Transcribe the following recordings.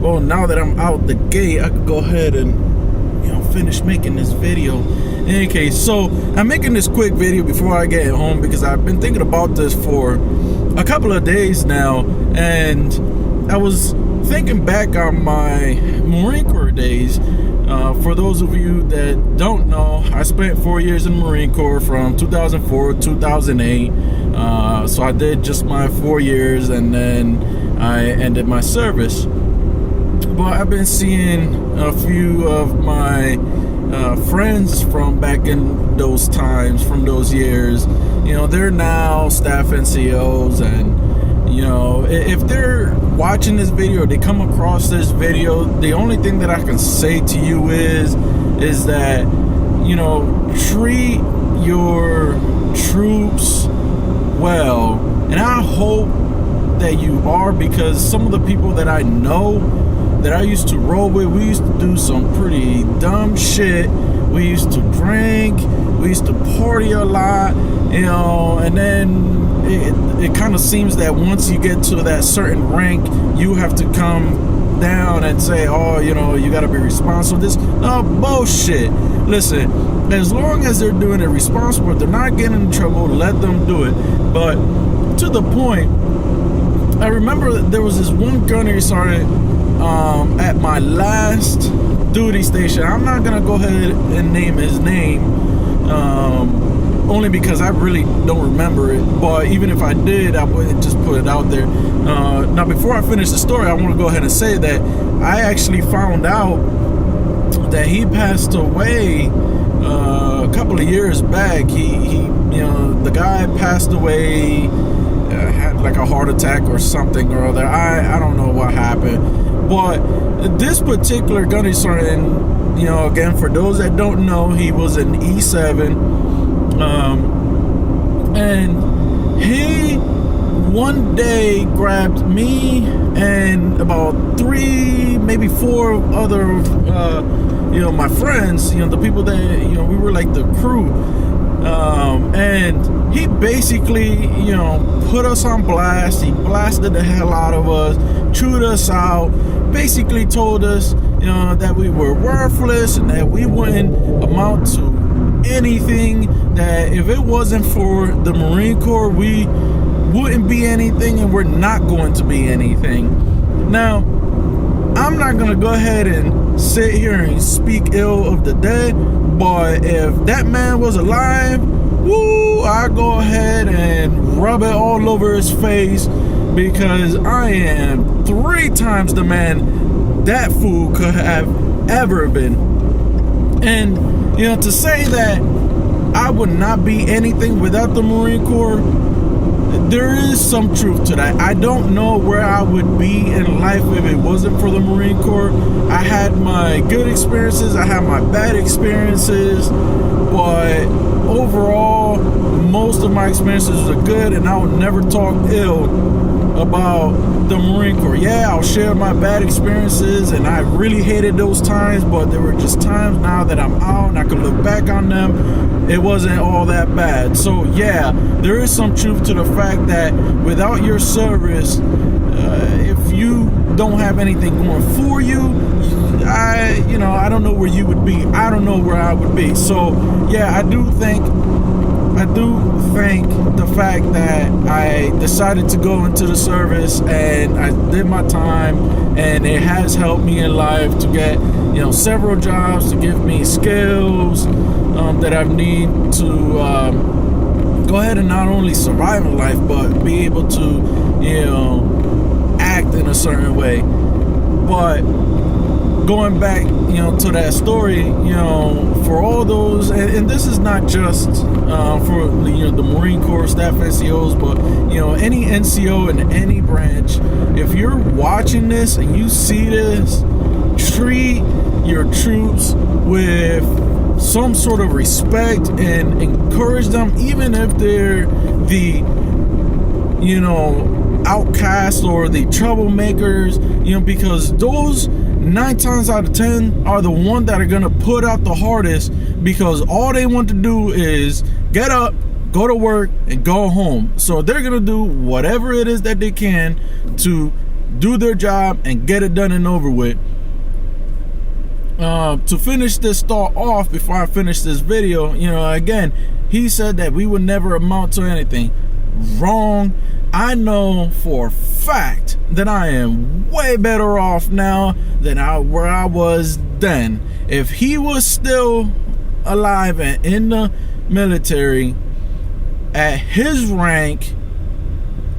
well, now that I'm out the gate, I could go ahead and finish making this video. In any case, so I'm making this quick video before I get home because I've been thinking about this for a couple of days now, and I was thinking back on my Marine Corps days. For those of you that don't know, I spent 4 years in the Marine Corps from 2004 to 2008. So I did just my 4 years, and then I ended my service. But I've been seeing a few of my friends from back in those times, from those years. They're now staff NCOs, and if they're watching this video, they come across this video, the only thing that I can say to you is that treat your troops well, and I hope that you are, because some of the people that I know that I used to roll with, we used to do some pretty dumb shit. We used to drink, we used to party a lot, and then it kind of seems that once you get to that certain rank, you have to come down and say, oh, you got to be responsible. This bullshit. Listen, as long as they're doing it responsible, if they're not getting in trouble, let them do it. But to the point, I remember there was this one gunnery sergeant at my last duty station. I'm not gonna go ahead and name his name, only because I really don't remember it. But even if I did, I wouldn't just put it out there. Now, before I finish the story, I want to go ahead and say that I actually found out that he passed away a couple of years back. The guy passed away, had like a heart attack or something or other. I don't know what happened. But this particular gunnery sergeant, again, for those that don't know, he was an E7, and he one day grabbed me and about 3, maybe 4 other, my friends, the people that, we were like the crew, and he basically, put us on blast. He blasted the hell out of us, chewed us out, basically told us, that we were worthless and that we wouldn't amount to anything, that if it wasn't for the Marine Corps, we wouldn't be anything, and we're not going to be anything. Now, I'm not going to go ahead and sit here and speak ill of the dead, but if that man was alive, I go ahead and rub it all over his face, because I am 3 times the man that fool could have ever been. And to say that I would not be anything without the Marine Corps, there is some truth to that. I don't know where I would be in life if it wasn't for the Marine Corps. I had my good experiences, I had my bad experiences, but overall, most of my experiences are good, and I would never talk ill about the Marine Corps. Yeah, I'll share my bad experiences, and I really hated those times, but there were just times now that I'm out and I can look back on them, it wasn't all that bad. So yeah, there is some truth to the fact that without your service, if you don't have anything going for you, I don't know where you would be. I don't know where I would be. So yeah, I do thank the fact that I decided to go into the service, and I did my time, and it has helped me in life to get several jobs, to give me skills that I need to go ahead and not only survive in life, but be able to act in a certain way. But going back, to that story, for all those, and this is not just for the Marine Corps staff NCOs, but any NCO in any branch, if you're watching this and you see this, treat your troops with some sort of respect and encourage them, even if they're the outcasts or the troublemakers, because those 9 times out of 10 are the ones that are gonna put out the hardest, because all they want to do is get up, go to work, and go home. So they're gonna do whatever it is that they can to do their job and get it done and over with. To finish this thought off before I finish this video, again, he said that we would never amount to anything. Wrong. I know for a fact that I am way better off now than where I was then. If he was still alive and in the military at his rank,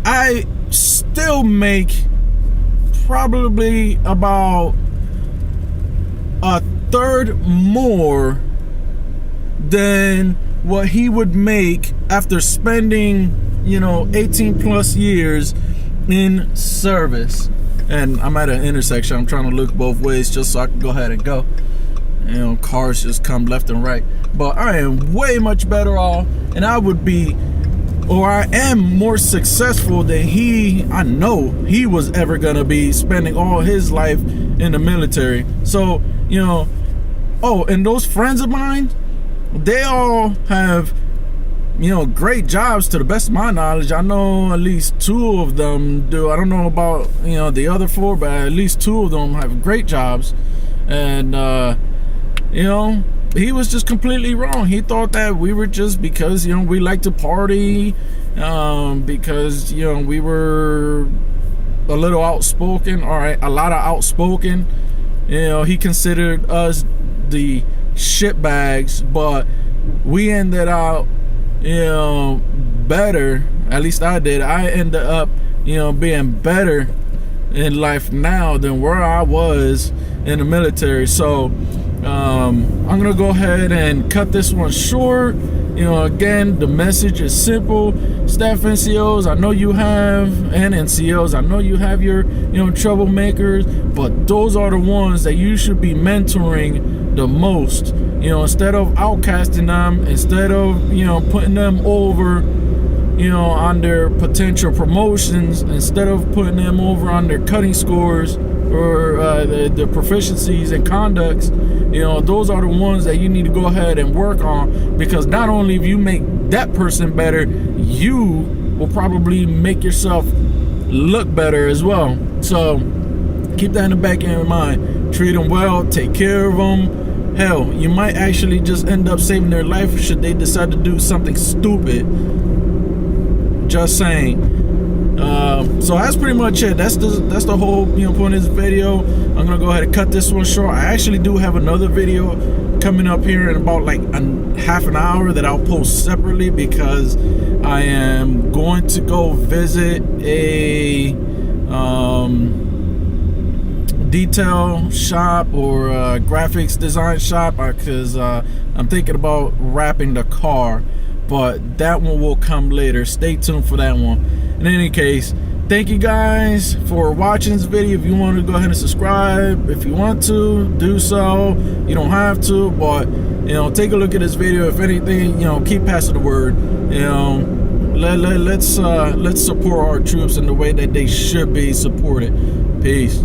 I still make probably about a third more than what he would make after spending 18 plus years in service. And I'm at an intersection. I'm trying to look both ways just so I can go ahead and go. Cars just come left and right. But I am way much better off, and I am more successful than I know he was ever gonna be, spending all his life in the military. So, and those friends of mine, they all have great jobs to the best of my knowledge. I know at least 2 of them do. I don't know about the other 4, but at least 2 of them have great jobs. And he was just completely wrong. He thought that we were just because we like to party, because we were a little outspoken, a lot of outspoken. He considered us the shitbags, but we ended out better. At least I did. I ended up being better in life now than where I was in the military. So I'm gonna go ahead and cut this one short. Again, the message is simple. Staff NCOs, I know you have, and NCOs, I know you have your troublemakers, but those are the ones that you should be mentoring the most. Instead of outcasting them, instead of putting them over on their potential promotions, instead of putting them over on their cutting scores or the proficiencies and conducts, those are the ones that you need to go ahead and work on, because not only if you make that person better, you will probably make yourself look better as well. So keep that in the back of your mind. Treat them well, take care of them. Hell, you might actually just end up saving their life should they decide to do something stupid. Just saying. So that's pretty much it. That's the whole point of this video. I'm gonna go ahead and cut this one short. I actually do have another video coming up here in about like half an hour that I'll post separately, because I am going to go visit a detail shop or graphics design shop, because I'm thinking about wrapping the car, but that one will come later. Stay tuned for that one. In any case, thank you guys for watching this video. If you want to go ahead and subscribe, if you want to do so, you don't have to, but take a look at this video. If anything, keep passing the word. Let's support our troops in the way that they should be supported. Peace.